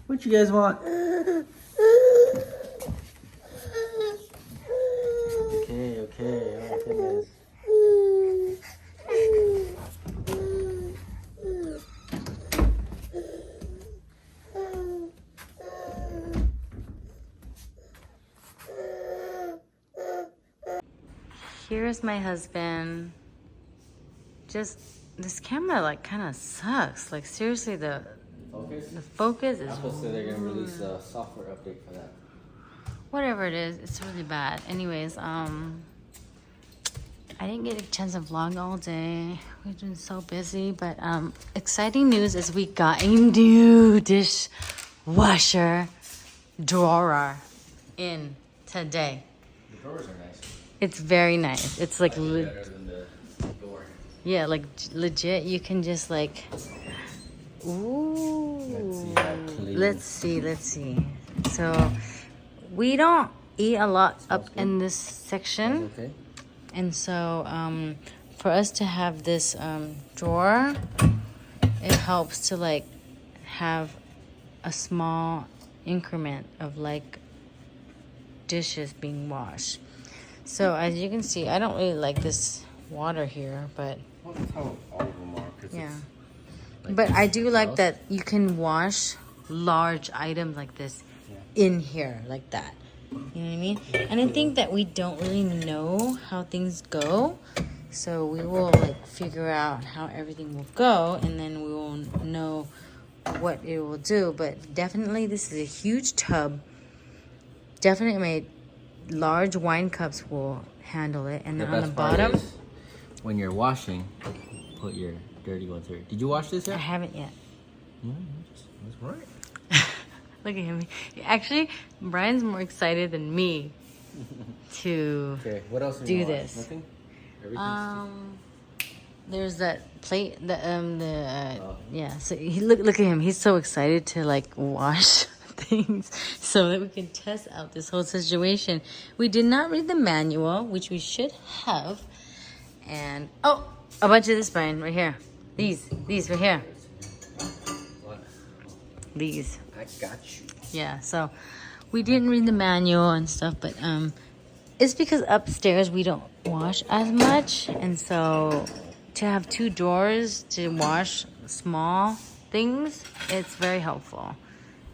What you guys want? Okay, okay. Oh my goodness. Here's my husband. Just this camera like kind of sucks. Like seriously, the focus is Apple said they're gonna release a software update for that. whatever it is. It's really bad. Anyways, I didn't get a chance to vlog all day. We've been so busy, but exciting news is we got a new dishwasher drawer in today. The drawers are nice. It's very nice. It's like Better than the door. yeah, like legit. You can just like, ooh. Let's see how clean. Let's see. So we don't eat a lot up in this section, Okay. and so for us to have this drawer, it helps to like have a small increment of like dishes being washed. So as you can see, I don't really like this water here, but Well, that's how all of them are. 'Cause yeah. it's like But I do like else. that you can wash large items like this in here, like that. You know what I mean? And I think that we don't really know how things go. So we will like figure out how everything will go, and then we will know what it will do. But definitely this is a huge tub. Definitely made large wine cups will handle it. And then on the best part bottom, is when you're washing, put your dirty ones here. Did you wash this I yet? haven't yet. That's right. Look at him. Actually, Brian's more excited than me to Okay, what else do you wash? this. Nothing? Everything's there's that plate, Oh. yeah. So he look at him. He's so excited to like wash things so that we can test out this whole situation. We did not read the manual, which we should have. And oh, a bunch of this, Brian, right here. These right here. What? These. I got you. Yeah, so we didn't read the manual and stuff, but it's because upstairs we don't wash as much, and so to have two drawers to wash small things, it's very helpful.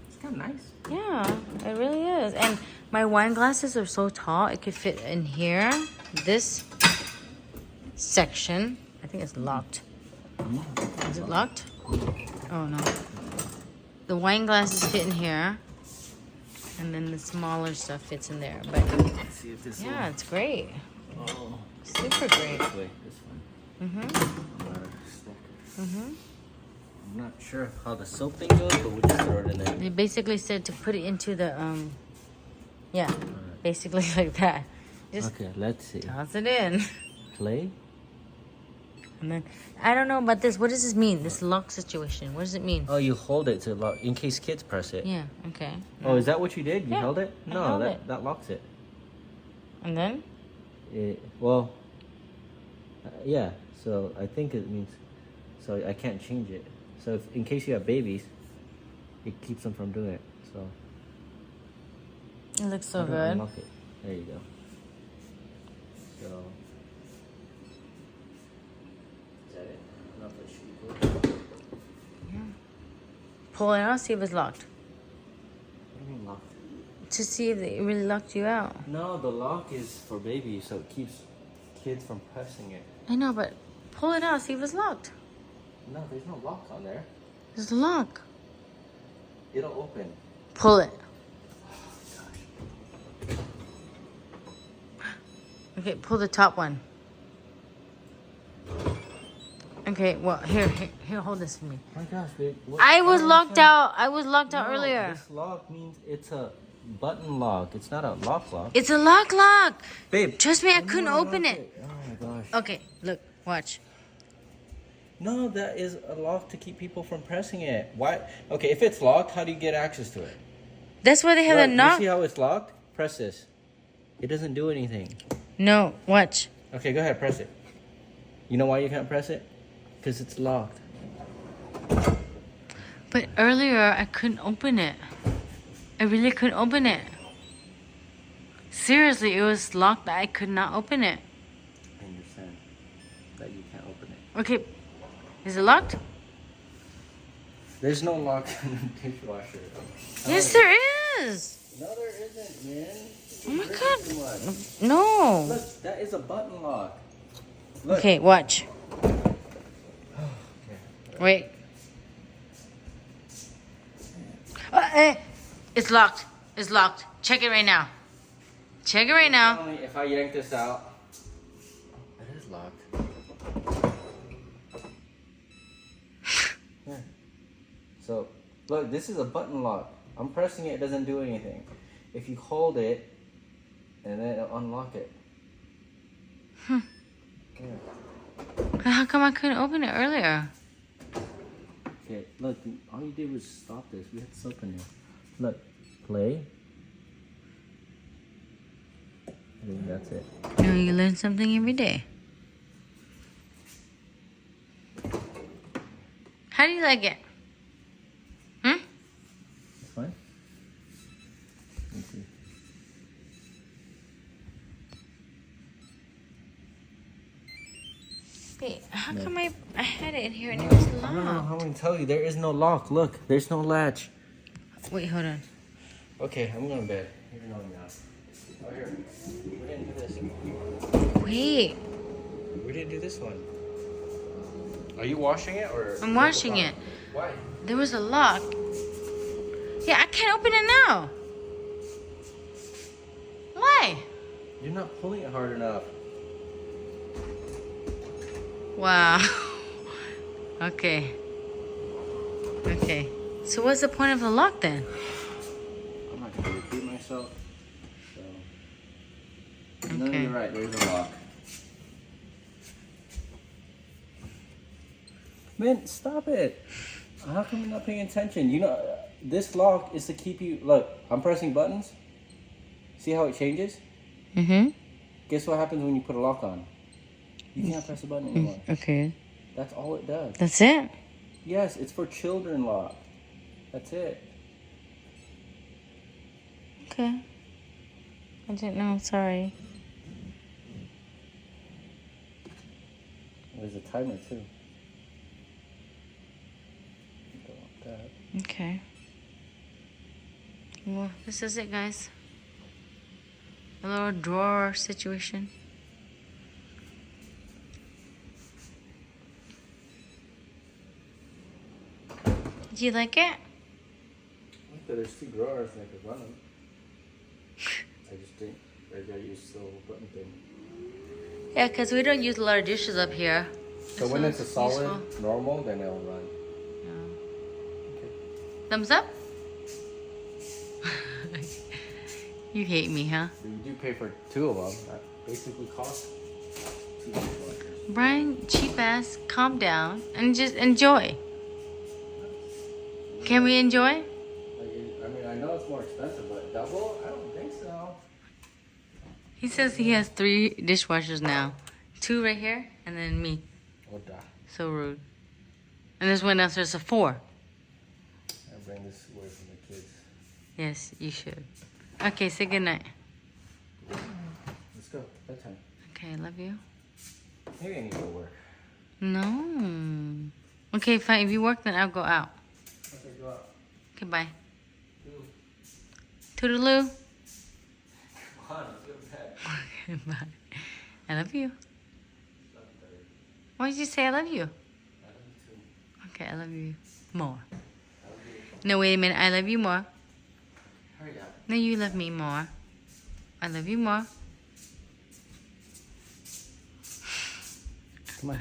It's kind of nice. Yeah, it really is. And my wine glasses are so tall, it could fit in here. This section, I think it's locked. Is it locked? Oh no. The wine glasses fit in here, and then the smaller stuff fits in there. But Let's see if this yeah, it's great. Oh, Super great. wait, this one. I'm not sure how the soap thing goes, but we'll just throw it in there. They basically said to put it into the yeah, basically like that. Just Okay, let's see. toss it in. Play. And then I don't know about this. What does this mean? This lock situation. What does it mean? Oh, you hold it to lock in case kids press it. Yeah. Okay. Oh, is that what you did? You Yeah, held it? I No, held that it. that locks it. And then Well, yeah. So I think it means. So I can't change it. So if, in case you have babies, it keeps them from doing it. So it looks so how do I good. unlock it? There you go. So is that it? Not the shoe. Yeah. Pull it out. See if it's locked. What do you mean locked? To see if it really locked you out. No, the lock is for babies, so it keeps kids from pressing it. I know, but pull it out. See if it's locked. No, there's no lock on there. There's a lock. It'll open. Pull it. Okay, pull the top one. Okay, well, here, hold this for me. Oh my gosh, babe. I was locked out. I was locked out No, earlier. This lock means it's a button lock. It's not a lock. It's a lock. Babe. Trust me, I couldn't No, open lock it. Oh my gosh. Okay, look, watch. No, that is a lock to keep people from pressing it. Why? Okay, if it's locked, how do you get access to it? That's why they have a Look, knock. You see how it's locked? Press this. It doesn't do anything. No, watch. Okay, go ahead, press it. You know why you can't press it? Because it's locked. But earlier, I couldn't open it. I really couldn't open it. Seriously, it was locked. I could not open it. I understand that you can't open it. Okay, is it locked? There's no lock in the dishwasher. Yes, there is. No, there isn't, man. Oh my Too god. much. No. Look, that is a button lock. Look. Okay, watch. Okay. Wait. It's locked. It's locked. Check it right now. Check it right now. Tell me if I yank this out. It is locked. Yeah. So, look, this is a button lock. I'm pressing it, it doesn't do anything. If you hold it, and then it'll unlock it. Hmm. Yeah. How come I couldn't open it earlier? Okay, look, all you did was stop this. We had soap in there. Look, play. I think that's it. No, you learn something every day. How do you like it? Hmm? It's fine. Let me see. Wait, how No. come I had it in here and it was I don't know locked? how I'm gonna tell you. There is no lock. Look, there's no latch. Wait, hold on. Okay, I'm going to bed. You're knowing now. Oh, here. We didn't do this. Wait, We didn't do this one. Are you washing it or? I'm washing it. Why? There was a lock. Yeah, I can't open it now. Why? You're not pulling it hard enough. Wow. Okay. Okay. So what's the point of the lock then? I'm not going to repeat myself. So. No, Okay. you're right. There's a lock. Man, stop it. How come you're not paying attention? You know, this lock is to keep you... Look, I'm pressing buttons. See how it changes? Mm-hmm. Guess what happens when you put a lock on? You can't press a button anymore. Okay. That's all it does. That's it? Yes, it's for children lock. That's it. Okay. I didn't know. Sorry. There's a timer too. Don't want that. Okay. Well, this is it, guys. A little drawer situation. Do you like it? I think that there's two drawers and I could run them. I just think I gotta use the little button thing. Yeah, because we don't use a lot of dishes up here. So when it's a one's solid, useful. normal, then it'll run. Yeah. Okay. Thumbs up? You hate me, huh? So you do pay for two of them. That basically costs $2. Brian, cheap ass, calm down and just enjoy. Can we enjoy? I mean, I know it's more expensive, but double? I don't think so. He says he has 3 dishwashers now. 2 right here, and then me. What the? So rude. And this one downstairs, a 4. I bring this away from the kids. Yes, you should. Okay, say goodnight. Let's go. Bedtime. Okay, I love you. Maybe I need to go work. No. Okay, fine. If you work, then I'll go out. Okay, go out. Okay, bye. Come Toodaloo. on, let's go to bed. Okay, bye. I love you. Why did you say I love you? I love you too. Okay, I love you more. I love you. No, wait a minute. I love you more. Hurry up. No, you love me more. I love you more. Come on.